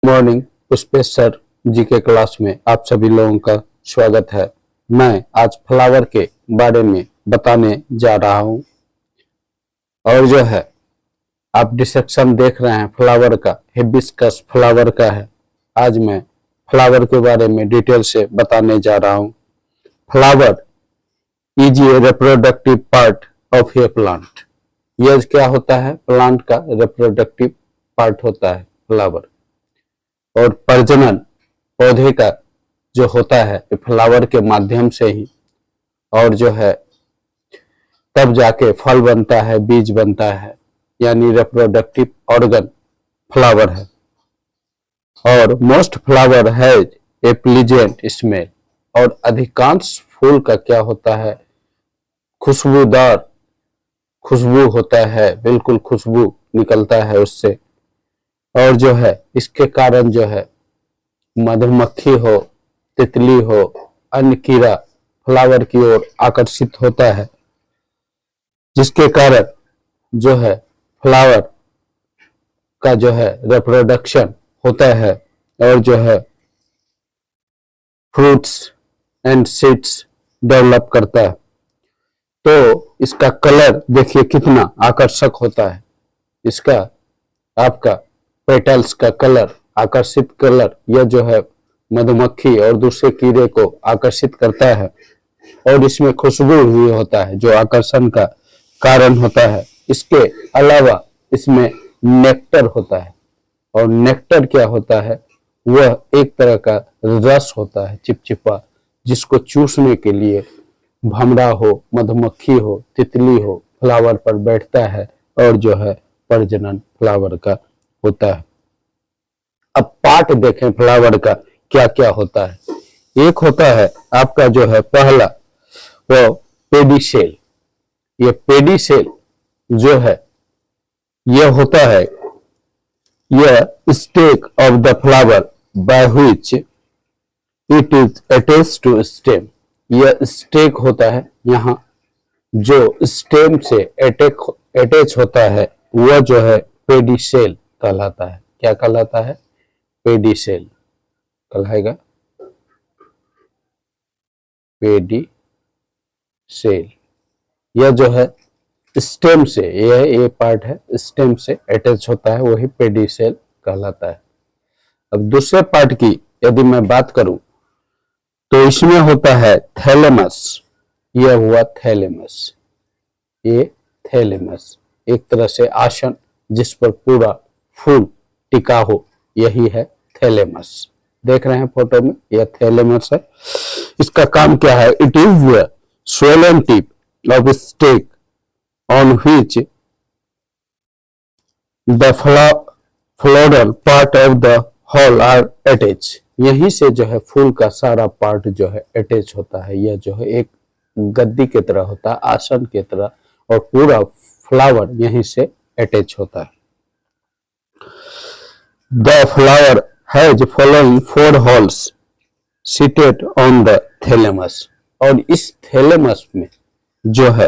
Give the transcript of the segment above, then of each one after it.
Morning. Pushpesh sir जी के class में आप सभी लोगों का स्वागत है। मैं आज फ्लावर के बारे में बताने जा रहा हूं और जो है आप डिसेक्शन देख रहे हैं फ्लावर का, हिबिस्कस फ्लावर का है। आज मैं फ्लावर के बारे में डिटेल से बताने जा रहा हूं। Flower is a reproductive part of A plant. यह क्या होता है? प्लांट का रिप्रोडक्टिव पार्ट होता है फ्लावर। और प्रजनन पौधे का जो होता है फ्लावर के माध्यम से ही, और जो है तब जाके फल बनता है, बीज बनता है, यानी रिप्रोडक्टिव ऑर्गन फ्लावर है। और most flower has a pleasant smell. और अधिकांश फूल का क्या होता है? खुशबूदार खुशबू होता है, बिल्कुल खुशबू निकलता है उससे। और जो है इसके कारण जो है मधुमक्खी हो, तितली हो, अन्य कीड़ा फ्लावर की ओर आकर्षित होता है, जिसके कारण जो है फ्लावर का जो है रिप्रोडक्शन होता है और जो है फ्रूट्स एंड सीड्स डेवलप करता है। तो इसका कलर देखिए कितना आकर्षक होता है। इसका आपका पेटल्स का कलर, आकर्षित कलर, यह जो है मधुमक्खी और दूसरे कीड़े को आकर्षित करता है। और इसमें खुशबू भी होता है जो आकर्षण का कारण होता है। इसके अलावा इसमें नेक्टर होता है। और नेक्टर क्या होता है? वह एक तरह का रस होता है, चिपचिपा, जिसको चूसने के लिए भमरा हो, मधुमक्खी हो, तितली हो, फ्लावर पर बैठता है और जो है प्रजनन फ्लावर का होता है। अब पार्ट देखें फ्लावर का क्या क्या होता है। एक होता है आपका जो है पहला वो पेडिसेल। ये पेडिसेल जो है यह होता है, यह stalk of the flower by which it is attached to stem. यह स्टेक होता है, यहाँ जो स्टेम से अटैच होता है वह जो है पेडिसेल कहलाता है। क्या कहलाता है? पेडिसेल कहलाएगा, पेडिसेल। यह जो है स्टेम से, यह ये पार्ट है, स्टेम से अटैच होता है, वही पेडिसेल कहलाता है। अब दूसरे पार्ट की यदि मैं बात करूं तो इसमें होता है थैलेमस। यह हुआ थैलेमस। ये थैलेमस एक तरह से आसन जिस पर पूरा फूल टिका हो, यही है थैलेमस। देख रहे हैं फोटो में, यह थैलेमस है। इसका काम क्या है? It is swollen tip of stake on which the floral part of the whole are attached। यहीं से जो है फूल का सारा पार्ट जो है अटैच होता है। यह जो है एक गद्दी की तरह होता है, आसन की तरह, और पूरा फ्लावर यहीं से अटैच होता है। The flower has following four holes seated on the thalamus। और इस थैलेमस में जो है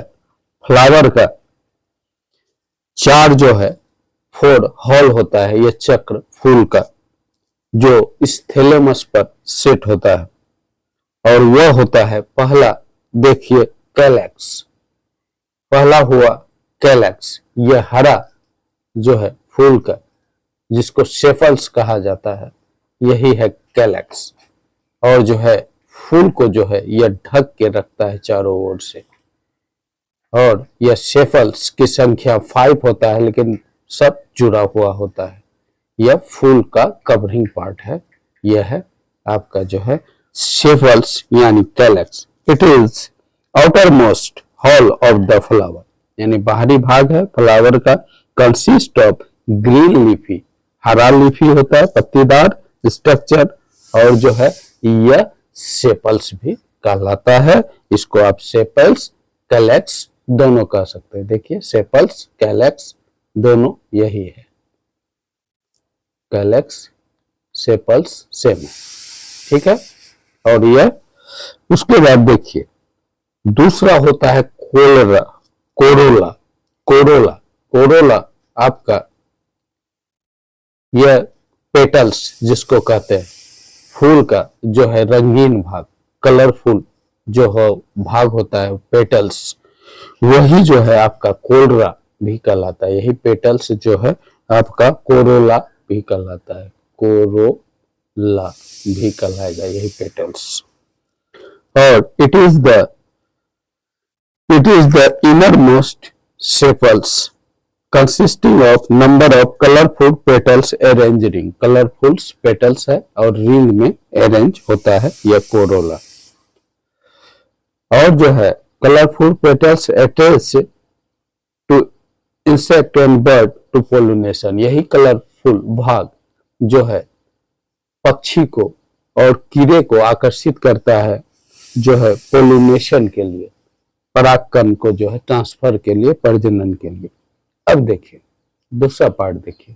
फ्लावर का चार जो है फोर हॉल होता है, यह चक्र फूल का, जो इस थैलेमस पर सेट होता है। और वह होता है पहला, देखिए कैलेक्स। पहला हुआ कैलेक्स। यह हरा जो है फूल का, जिसको सेफल्स कहा जाता है, यही है कैलेक्स। और जो है फूल को जो है यह ढक के रखता है चारों ओर से। और यह सेफल्स की संख्या 5 होता है, लेकिन सब जुड़ा हुआ होता है। यह फूल का कवरिंग पार्ट है। यह है आपका जो है सेफल्स यानी calyx. It is outer most hall of the flower, यानी बाहरी भाग है फ्लावर का। कंसिस्ट ऑफ ग्रीन लीफी, हरा लीफी होता है, पत्तीदार स्ट्रक्चर। और जो है यह सेपल्स भी कहलाता है। इसको आप सेपल्स, कैलेक्स दोनों कह सकते हैं। देखिए सेपल्स, कैलेक्स दोनों यही है। कैलेक्स, सेपल्स सेम, ठीक है। और यह उसके बाद देखिए दूसरा होता है कोरोला। कोरोला आपका यह पेटल्स जिसको कहते हैं, फूल का जो है रंगीन भाग, कलरफुल जो हो भाग होता है पेटल्स, वही जो है आपका कोरोला भी कहलाता है। यही पेटल्स जो है आपका कोरोला भी कहलाता है, कोरोला भी कहलाएगा यही पेटल्स। और it is the innermost sepals consisting of number of colorful petals arranged ring। Colourful petals है और रिंग में अरेंज होता है यह कोरोला। और जो है colourful petals attach to insect and bird to pollination. यही कलरफुल भाग जो है पक्षी को और कीड़े को आकर्षित करता है, जो है पोलिनेशन के लिए, परागकण को जो है ट्रांसफर के लिए, प्रजनन के लिए। अब देखिए दूसरा पार्ट देखिए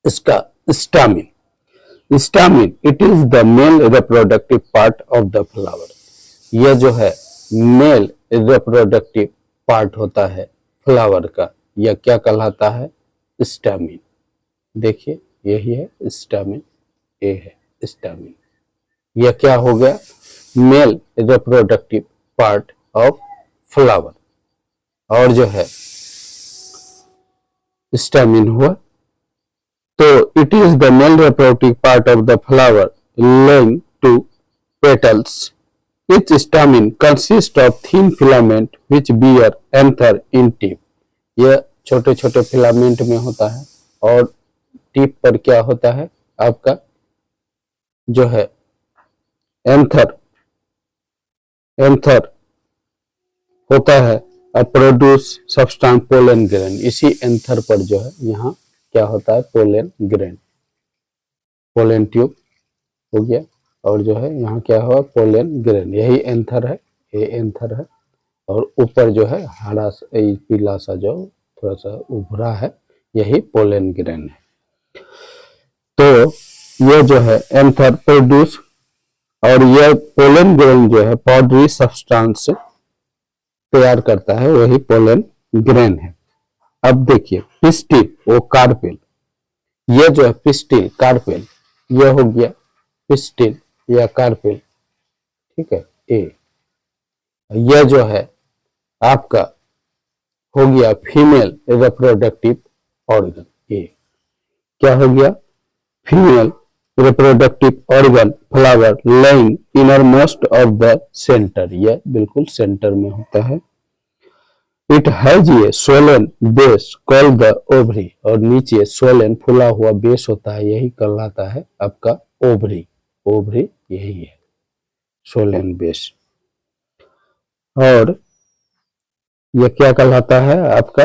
इसका, stamen. Stamen it is the male reproductive part of the flower. यह जो है मेल रिप्रोडक्टिव पार्ट होता है फ्लावर का, यह क्या कहलाता है? स्टामिन। देखिए यही है स्टामिन, ये है स्टामिन। यह क्या हो गया? Male reproductive part of flower. और जो है स्टामिन हुआ, तो it is the male reproductive part of the flower laying to petals. Each stamen consists of thin filament which bear anther in tip। यह छोटे छोटे फिलामेंट में होता है और टिप पर क्या होता है आपका जो है एंथर होता है और प्रोड्यूस सब्सटेंस पोलन ग्रेन। इसी एंथर पर जो है यहाँ क्या होता है? पोलन ग्रेन, पोलन ट्यूब हो गया और जो है यहाँ क्या हुआ? Pollen grain. यही एंथर है, ये एंथर है और ऊपर जो है हरा पीला सा जो थोड़ा सा उभरा है, यही पोलन ग्रेन है। तो ये जो है एंथर प्रोड्यूस, और यह पोलन ग्रेन जो है पाउडरी सब्सटेंस तैयार करता है, वही पोलन ग्रेन है। अब देखिए पिस्टिल और कार्पेल, यह जो है पिस्टिल कार्पेल, यह हो गया पिस्टिल या कार्पेल, ठीक है। ए यह जो है आपका हो गया फीमेल रिप्रोडक्टिव ऑर्गन। ए क्या हो गया? Female reproductive organ flower lying innermost of the centre. यह बिल्कुल सेंटर में होता है। It has a swollen base called the ovary. और नीचे स्वोलन फूला हुआ बेस होता है, यही कहलाता है आपका ओवरी। ओवरी यही है स्वोलन बेस। और यह क्या कहलाता है आपका?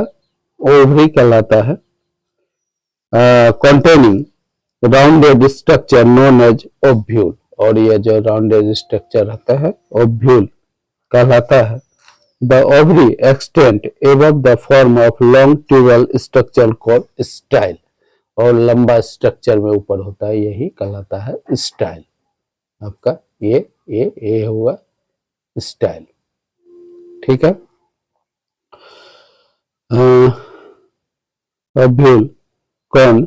ओवरी कहलाता है। Containing rounded structure known as ovule. और यह जो राउंडेड स्ट्रक्चर रहता है ओव्यूल कहलाता है। The ovary extend above the form of long tubal structure called style. और लंबा स्ट्रक्चर में ऊपर होता है, यही कहलाता है स्टाइल। आपका ये हुआ स्टाइल, ठीक है। ओव्यूल कौन?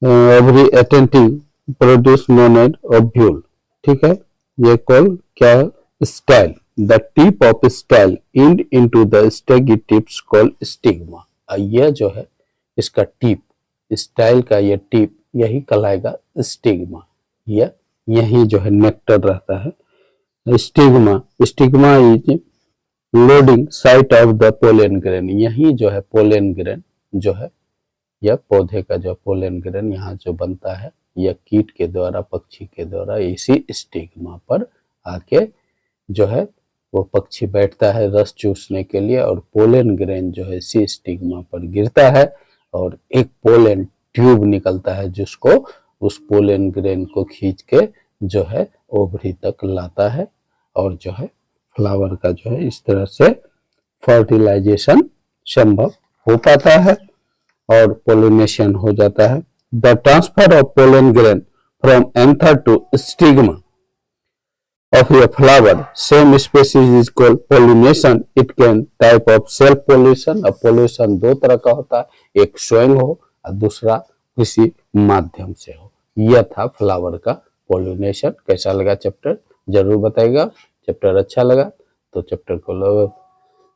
Ovary attending produce known as ovule, ठीक है। ये कॉल क्या है? Style. The tip of style end into the stagy tips call stigma. यह जो है इसका टिप, स्टाइल का ये टिप, यही कहलाएगा स्टिग्मा। यह यही जो है नेक्टर रहता है। Stigma is loading site of the pollen grain. यही जो है पोलन ग्रेन जो है, यह पौधे का जो पोलन ग्रेन यहाँ जो बनता है, यह कीट के द्वारा, पक्षी के द्वारा इसी स्टिग्मा पर आके जो है वो पक्षी बैठता है रस चूसने के लिए, और पोलन ग्रेन जो है इसी स्टिग्मा पर गिरता है और एक पोलन ट्यूब निकलता है, जिसको उस पोलन ग्रेन को खींच के जो है ओवरी तक लाता है। और जो है फ्लावर का जो है इस तरह से फर्टिलाइजेशन संभव हो पाता है और पोलिनेशन हो जाता है। The transfer of pollen grain from anther to stigma of a flower, same species is called pollination. It can type of self pollution। अब पोल्यूशन दो तरह का होता है, एक स्वयं हो और दूसरा किसी माध्यम से हो। यह था फ्लावर का पॉलिनेशन। कैसा लगा चैप्टर जरूर बताइएगा। चैप्टर अच्छा लगा तो चैप्टर को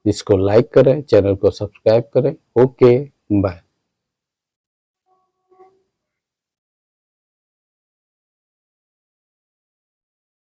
इसको लाइक करें, चैनल को सब्सक्राइब करें। Okay bye.